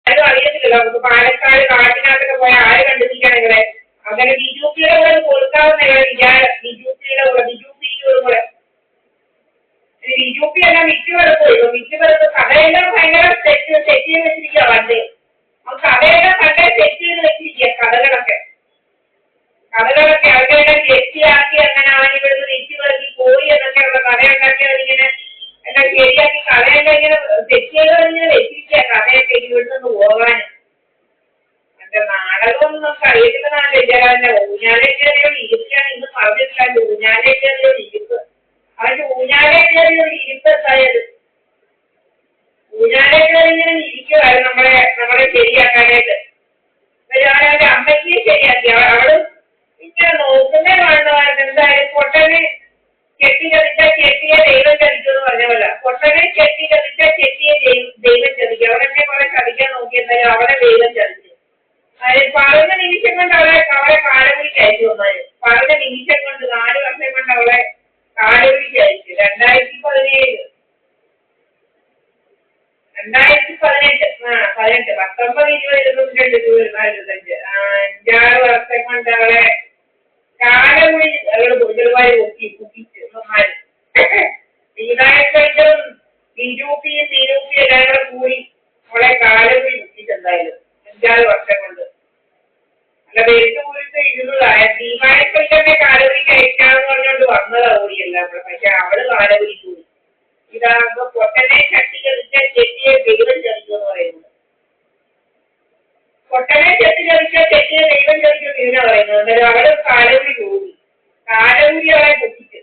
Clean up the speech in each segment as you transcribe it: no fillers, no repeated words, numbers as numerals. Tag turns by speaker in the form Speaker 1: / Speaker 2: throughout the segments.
Speaker 1: ആരും അറിയത്തില്ലല്ലോ. നമുക്ക് പാലക്കാട് കാട്ടിനകത്തൊക്കെ പോയാൽ ആര് കണ്ടുപിടിക്കണം ഇവിടെ. അങ്ങനെ ബിജുപിയുടെ കൂടെ കൊടുക്കാവുന്ന വിചാരം. ബിജുപിയുടെ കൂടെ ബിജുപി എല്ലാം വിറ്റുപെടുത്തുള്ളൂ. വിറ്റുപെടുത്ത് കഥയെല്ലാം ഭയങ്കര സെറ്റ് ചെയ്ത് വെച്ചിരിക്കുക. പണ്ട് ആ കഥയെല്ലാം കണ്ടേ സെറ്റ് ചെയ്ത് വെച്ചിരിക്കുക. കഥകളൊക്കെ അവരെല്ലാം ചെറ്റിയാക്കി അങ്ങനെ അവനിവിടുന്ന് വിറ്റുപെടുത്തി പോയി എന്നൊക്കെയുള്ള കഥയുണ്ടാക്കിയത് ഇങ്ങനെ എല്ലാം ശരിയാക്കി കഥയെല്ലാം ഇങ്ങനെ സെറ്റ് ചെയ്തവരിങ്ങനെ വെച്ചിരിക്കുക. കഥയൊക്കെ ഇവിടുന്ന് പോകാൻ എന്റെ നാടകമൊന്നും നമുക്ക് അറിയത്തില്ലെന്നാണ് വിചാരം. ഊഞ്ഞാലെ കയറിയോട് ഇരിക്കുകയാണ്. ഇന്ന് പറഞ്ഞിട്ടില്ല ഊഞ്ഞാലെ കയറിയോട് ഇരിപ്പ്. അവന്റെ ഊഞ്ഞാലെ കയറിയോട് ഇരിപ്പ് എന്തായത്? ഊഞ്ഞാലെ കയറി ഇങ്ങനെ ഇരിക്കുവായിരുന്നു നമ്മളെ ശരിയാക്കാനായിട്ട്. അവന്റെ അമ്മയ്ക്ക് ശരിയാക്കി. അവള് ഇങ്ങനെ നോക്കുന്നേ കാണുന്നതായിരുന്നു. എന്തായാലും പൊട്ടനെ ചെട്ടി ചതിച്ച ചെട്ടിയെ ദൈവം ചതിക്കുമെന്ന് പറഞ്ഞവല്ല. പൊട്ടനെ ചെട്ടി ചതിച്ച ചെട്ടിയെ ദൈവം ചതിക്കും. അവരെന്നെ കുറെ ചതിക്കാൻ നോക്കിയെന്നാലും അവളെ ദൈവം ചതിച്ചു. പറഞ്ഞ നിമിഷം കൊണ്ട് അവളെ കാലവിളിക്ക് അയച്ചു വന്നാൽ. പറഞ്ഞ നിമിഷം കൊണ്ട് 4 വർഷം കൊണ്ട് അവളെ കാലവിളിക്ക് അയച്ചു. 2017 2018 19, 20, 22, 24, 25 5-6 വർഷം കൊണ്ട് അവളെ കാലവിളി അവള് ഗുരുവായി കുട്ടിച്ച് ശ്രീനായക്കും ബിജുപിയും തിരുപ്പിയും എല്ലാം കൂടെ കൂടി അവളെ കാലവിളി കുട്ടിച്ചെന്തായാലും 5-6 വർഷം കൊണ്ട്. അല്ല വെച്ച് കുറിച്ച് ഇരുന്നതായ ശ്രീനായക്കന്നെ കാലവിളിക്ക് അയക്കാന്ന് പറഞ്ഞുകൊണ്ട് വന്നതാ കൂടിയെല്ലാം കൂടെ. പക്ഷെ അവള് കാലവിളി കൂടി. ഇതാകുമ്പോ പൊട്ടനെ ചട്ടി ചതിച്ച ചെട്ടിയെ ദൈവം ചതിക്കുമെന്ന് പറയുന്നത്. പൊട്ടനെ ചെട്ടി ചതിച്ച ചെട്ടിയെ ദൈവം ചതിക്കുമെന്ന് ഇതിനാ പറയുന്നത്. എന്നാലും അവള് കാലവിളി കൂടി. കാലവിളി അവളെ കുട്ടിച്ച്.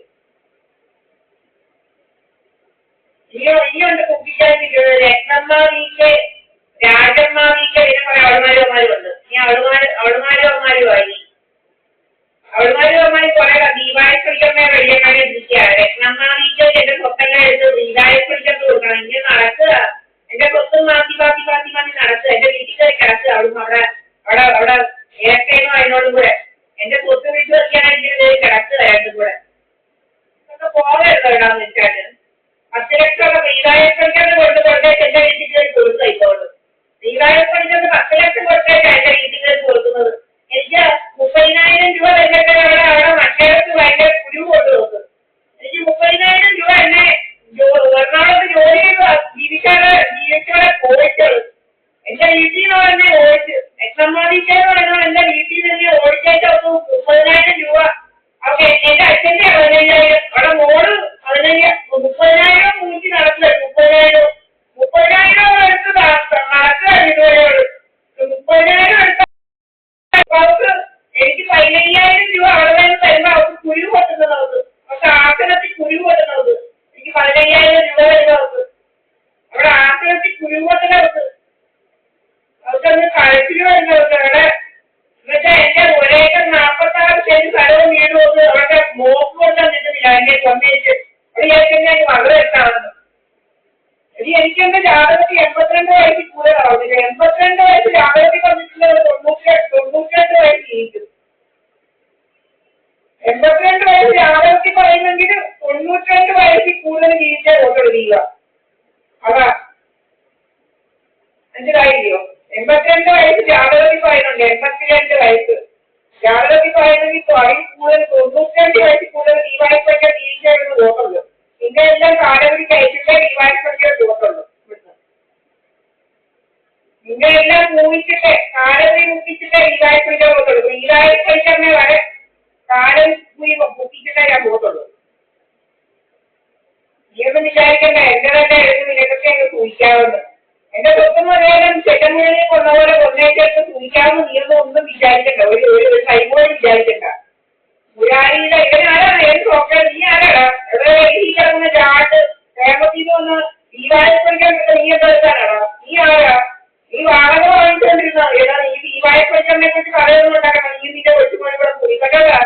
Speaker 1: ഇനിയുണ്ട് കുട്ടിക്കാതിരിക്കുന്നത്. രത്നമ്മാവിക്ക് രാജമ്മാവിക്ക് ഇതിനെ കുറെ അവളുമാരുമാരുണ്ട്. ഇനി അവളുമാരുമായി കുറെ ദീപായക്കുറിക്കമ്മയെ വെളിയക്കാരെ ഇരിക്കുകയാണ്. രത്നമ്മാവിക്ക് എന്റെ സ്വത്തെല്ലാം എടുത്ത് ദീപായക്കുറിക്കത്ത് കൊടുക്കണം. ഇങ്ങനെ നടക്കുക. എന്റെ സ്വത്തും മാറ്റി നടക്കുക. എന്റെ വീട്ടിൽ കയറി കിടക്കുക. അവിടെ ഏക്കേനും അതിനോടും കൂടെ എന്റെ സ്വത്ത് വീട്ടിൽ വെക്കാനായിട്ട് കിടക്കുക. രണ്ടും കൂടെ ഇതൊക്കെ പോകരുത്. എവിടാന്ന് വെച്ചാല് 10 ലക്ഷം ദീപായക്കുറിക്കത്ത് കൊണ്ടുപോയിട്ട് എന്റെ വീട്ടിൽ കയറി കൊടുക്കുക. ഇപ്പോഴും ദീപായക്കുറിക്കത്ത് 10 ലക്ഷം കൊടുത്തേക്കാ എന്റെ വീട്ടിൽ കയറി കൊടുക്കുന്നത്. എനിക്ക് 30,000 രൂപ തന്നിട്ട് അവിടെ മറ്റേടത്ത് ഭയങ്കര കുരു കൊണ്ടു നോക്കും. എനിക്ക് 30,000 രൂപ എന്നെ എറണാകുളത്ത് ജോലി ചെയ്ത് ജീവിച്ചവരെ പോയിച്ചത് എന്റെ വീട്ടിൽ നിന്ന് തന്നെ ഓടിച്ച്. എക്സമ്മാദിക്കെന്ന് പറയുന്നത് എന്റെ വീട്ടിൽ നിന്ന് ഓടിച്ചേച്ച് 30,000 രൂപ. ഓക്കെ എന്റെ അച്ഛന്റെ 15,000. അവിടെ മോള് 15,000 30,000 കൂട്ടി നടക്കുക. 30,000 എടുത്ത് നടക്കുക. ഇതുവരെ 30,000 എടുത്ത എനിക്ക് 15,000 രൂപ അവിടെ നിന്ന് തരുമ്പോ അവർക്ക് കുരു പൊട്ടുന്നത്. അവർക്ക് ആസനത്തിൽ കുരു പൊട്ടുന്നത്. എനിക്ക് 15,000 രൂപ വരുന്ന അവർക്ക് അവിടെ ആസനത്തിൽ കുരു പൊട്ടുന്നവർക്ക് അവർക്കന്ന് കഴുത്തില് വരുന്നവർക്ക് അവിടെ എന്നുവെച്ചാൽ എന്റെ 1 ഏക്കർ 46 സെന്റ് സ്ഥലവും വീട് കൊണ്ട് അവരുടെ മോക്ക് കൊണ്ടാൻ നിൽക്കുന്നില്ല. എന്നെ കൊന്നേച്ച് അവിടെ ഏതെങ്കിലും വളരെ എത്താവുന്നു. എനിക്കെന്റെ ജാതകത്തിൽ 82 വയസ്സിൽ കൂടുതലാവുന്നില്ല. 82 വയസ്സ് ജാതകത്തിൽ വന്നിട്ടുള്ളത് 92 വയസ്സ് ജീവിക്കും. 82 വയസ്സ് ജാതകത്തിൽ പറയുന്നെങ്കിൽ 92 വയസ്സിൽ കൂടുതൽ ജീവിച്ചാൽ വോട്ടെടുക്കുക. അതാ മനസ്സിലായില്ലയോ? 82 വയസ്സ് ജാതകത്തിൽ പറയുന്നുണ്ട്. 82 വയസ്സ് ജാതകത്തിൽ പറയുന്നെങ്കിൽ കൂടുതൽ 92 വയസ്സിൽ കൂടുതൽ ദീപായപ്പൊക്കെ ജീവിച്ചായിരുന്നു വോട്ടുള്ളൂ. പിന്നെ എല്ലാം കാലവരിക്ക് അയച്ചിട്ടേ ദീപായപ്പൊക്കെ വോട്ടുള്ളൂ. പിന്നെ എല്ലാം മൂവിച്ചിട്ട് കാലവരി മുപ്പിച്ചിട്ടേ ദീപായപ്പൊക്കെ വോട്ടുള്ളൂ. ദീപായപ്പൊക്കെ വരെ കാലം മുപ്പിച്ചിട്ടേ ഞാൻ വോട്ടുള്ളൂ. നീയൊന്നും വിചാരിക്കണ്ട എന്റെ തന്നെ എടുത്ത് നിനക്കൊക്കെ അങ്ങ് സൂക്ഷിക്കാവുന്നു. എന്റെ സ്വത്തും പറയാനും ചെക്കൻമുകളിൽ കൊന്നപോലെ കൊന്നേറ്റെടുത്ത് സൂക്ഷിക്കാവുന്ന നീയൊന്നും വിചാരിക്കണ്ട. ഒരു കൈപോലും വിചാരിക്കണ്ട. മുരാരിയുടെ ഇവനാരാണ്? ഏത് നോക്കാൻ നീ ആരാടാ? എവിടെ ഈ കിടക്കുന്ന ചാട്ട് കേരളത്തിൽ നിന്ന് വന്ന് ദീപായപ്പൊഴിക്കാൻ നീ എന്താ എടുക്കാനാണോ? നീ ആരാ? നീ വാടക വാങ്ങിച്ചുകൊണ്ടിരുന്ന ഏതാ? ഈ ദീപായപ്പൊഴിക്കമ്മെ കുറിച്ച് കഥയൊന്നും ഉണ്ടാക്കണം. നീ നിന്റെ കൊച്ചുമോനെ കൂടെ പോയി കേട്ടോടാ.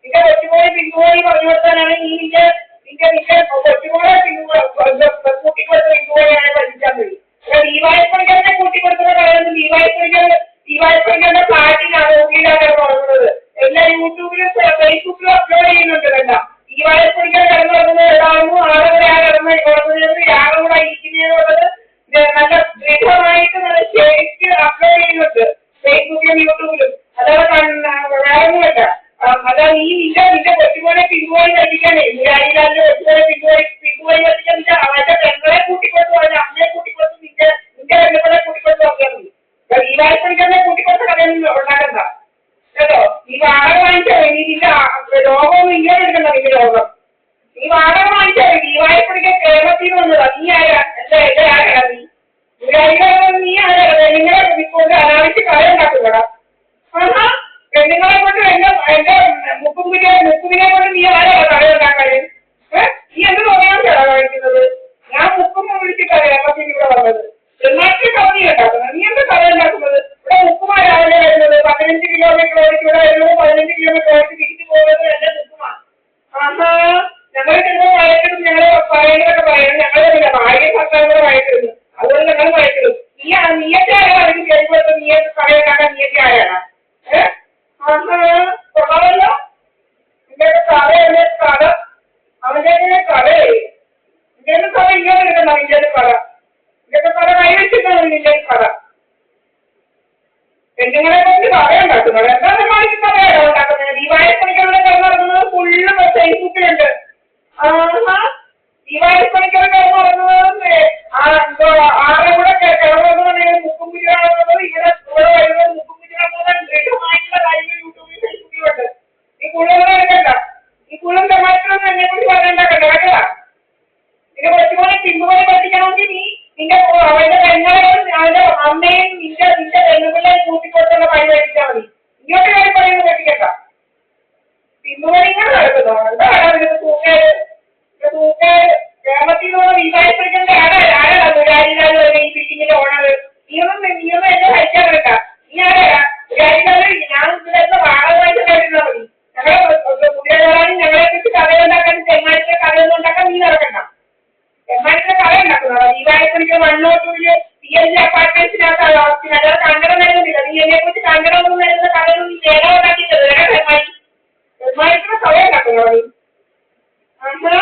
Speaker 1: നിന്റെ കൊച്ചുമോനെ പിന്തുപോയി പറഞ്ഞു കൊടുത്താനാണ് നീ നിന്റെ കൊച്ചുമോളെ കൂട്ടിക്കൊടുത്ത പിന്തുപോയാണ് പഠിച്ചാൽ മതി. ദീപായപ്പൊഴിക്കമ്മെ കൂട്ടിക്കൊടുക്കുന്ന കഥയൊന്നും ദീപായപ്പൊഴിക്കന്റെ ഫ്ലാറ്റിലാണ് ഓഫീസിലാണ് തുടങ്ങുന്നത്. എല്ലാം യൂട്യൂബിലും ഫേസ്ബുക്കിലും അപ്ലോഡ് ചെയ്യുന്നുണ്ട്. വേണ്ട ദീപായപ്പൊഴിക്കാൻ കിടന്നു തുടങ്ങുന്നത് ഏതാണെന്നും ആളുകളെ ആ കിടന്ന് തുടങ്ങുന്നത് യാഗം കൂടെ ഇരിക്കുന്നതെന്നുള്ളത് നല്ല ദൃഢമായിട്ട് നല്ല ശരിക്ക് നീ പെണ്ണുങ്ങളെ കൊണ്ട് അനാവശ്യ കഥ ഉണ്ടാക്കുന്നടാ. ആഹാ, പെണ്ണുങ്ങളെ കൊണ്ട് എന്റെ മുക്കുമിനെ കൊണ്ട് നീ ആരാ കഥ ഉണ്ടാക്കാന്? നീ എന്ത് തോന്നിയാ കഴിക്കുന്നത്? ഞാൻ മുക്കുമ്പോ വിളിച്ചിട്ടറിയാം അപ്പൊ ഇവിടെ വന്നത് ചെറുനാട്ടിൽ കവറി ഉണ്ടാക്കുന്നത്. നീ എന്താ കഥ ഉണ്ടാക്കുന്നത്? ഇവിടെ മുക്കുമാ രാവിലെ വരുന്നത്, 15 കിലോമീറ്റർ ഓടിച്ച് ഇവിടെ വരുന്നത്, 15 കിലോമീറ്റർ ഓടിച്ച് തിരിച്ചു പോകുന്നത് എന്റെ മുക്കുമാ. ആഹാ, ഞങ്ങൾ ചിലപ്പോൾ വഴക്കിടും, ഞങ്ങള് പറയുന്നതൊക്കെ പറയണം, ഞങ്ങളില്ല ഭാര്യ ഭർത്താവ് വഴക്കിടുന്നു, അതുകൊണ്ട് ഞങ്ങൾ വഴക്കിടും. നീയൊക്കെ ആരാണ് അതിന് കേൾക്കുമ്പോൾ നീയൊക്കെ കടയുണ്ടാക്കാൻ നീയൊക്കെ ആരാണ്? ആഹാ, കൊള്ളാമല്ലോ. നിന്റെ കഥ എന്റെ കഥ അവന്റെ കഥയേ. നിന്റെ കഥ ഇങ്ങനെ എടുക്കണ്ട. നിന്റെ കഥ കൈവച്ചിട്ടാണ് നിന്റെ കഥ. പെണ്ണുങ്ങളെ കൊണ്ട് കഥ ഉണ്ടാക്കുന്നത് എന്താണ് മാറ്റി കഥയാണ് ഉണ്ടാക്കുന്നത്? ദീപാവലിപ്പണിക്കരുടെ കിടന്നിറങ്ങുന്നത് ഫുള്ള് ഫേസ്ബുക്കിലുണ്ട്. ആഹാ, ദീപാവലിപ്പണിക്കരുടെ കിടന്നിറങ്ങുന്നത് ആരുടെ കൂടെ കിടന്നിറങ്ങുന്നുണ്ടെങ്കിൽ മുക്കും കുഞ്ഞിറാകുന്നത് ഇവിടെ വരുന്നത് മുക്കും കുഞ്ഞിറാകുന്നത് ദൃഢമായിട്ടുള്ള കാര്യങ്ങൾ യൂട്യൂബിൽ ഫേസ്ബുക്കിലുണ്ട്. നീ കൂടുതലൊന്നും എടുക്കണ്ട. നീ കൂടുതൽ തമാശകളൊന്നും എന്നെ കുറിച്ച് പറഞ്ഞുണ്ടാക്കണ്ട കേട്ടതാ. നിന്റെ കൊച്ചുപോലെ പിമ്പുപോലെ പഠിക്കണമെങ്കിൽ നീ അവന്റെ പെങ്ങളെയും അവന്റെ അമ്മയും നിന്റെ പെണ്ണുപിള്ളേയും കൂട്ടിക്കൊടുത്തുള്ള പണി പഠിച്ചാൽ മതി. ഇങ്ങോട്ട് കാര്യം പറയുന്നത് പഠിക്കണ്ട. പിമ്പുപണിങ്ങൾ നടക്കുന്നു. എന്താണ് തൂക്കേട്? കേരളത്തിൽ നിന്ന് ദീപാവലിപ്പണിക്കലിന്റെ ആരാണ് മുരാരിലാൽ ഈ ബിൽഡിങ്ങിന്റെ ഓണർ? നീയൊന്നും എന്നെ കഴിക്കാൻ വേണ്ട. നീ ആരാ മുരാരിലാൽ? ഞാൻ ഇവിടെ വാടകമായിട്ട് കേട്ടിരുന്നാൽ മതി. ഞങ്ങളെ മുരാരി ഞങ്ങളെ കുറിച്ച് കഥയുണ്ടാക്കാൻ ചെങ്ങാഴ്ച കഥയൊന്നും ഉണ്ടാക്കാൻ നീ നടക്കണ്ട. ചെങ്ങാഴ്ച കഥ ഉണ്ടാക്കുന്നതാ. ദീപാവലിപ്പണിക്ക് 102 PNG അപ്പാർട്ട്മെന്റ്സിനകത്താണ് താമസിക്കുന്നത്. അല്ലാതെ കണ്ടനം വരുന്നില്ല. നീ എന്നെ കുറിച്ച് കണ്ടനമൊന്നും വരുന്ന കഥയൊന്നും നീ നേരെ ഉണ്ടാക്കിയിട്ടത് ചെങ്ങാഴ്ചയുടെ കഥ ഉണ്ടാക്കുന്നതാ നീ. ആഹാ,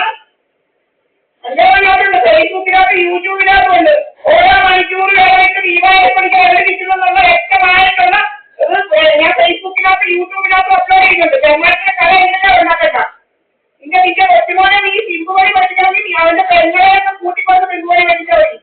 Speaker 1: അഞ്ചാമനാട്ടുണ്ട്. ഫേസ്ബുക്കിനകത്ത് യൂട്യൂബിനകത്തുണ്ട്. ഓരോ മണിക്കൂറിലായിട്ട് ദീപാവലിപ്പണിക്ക് അവതരിപ്പിക്കുന്നുള്ള വ്യക്തമായിട്ടുള്ള ഞാൻ ഫേസ്ബുക്കിനകത്ത് യൂട്യൂബിനകത്ത് അപ്ലോഡ് ചെയ്യുന്നുണ്ട്. ചെങ്ങാഴ്ചയുടെ കഥ എന്തിനാ ഉണ്ടാക്കണ്ട. നിന്റെ കൊച്ചുമോനെ നീ പിമ്പുപണി പഠിക്കണമെങ്കിൽ നീ അവന്റെ പെണ്ണുകളെയൊക്കെ കൂട്ടിക്കൊണ്ട് പിമ്പുപണി പഠിച്ചാൽ മതി.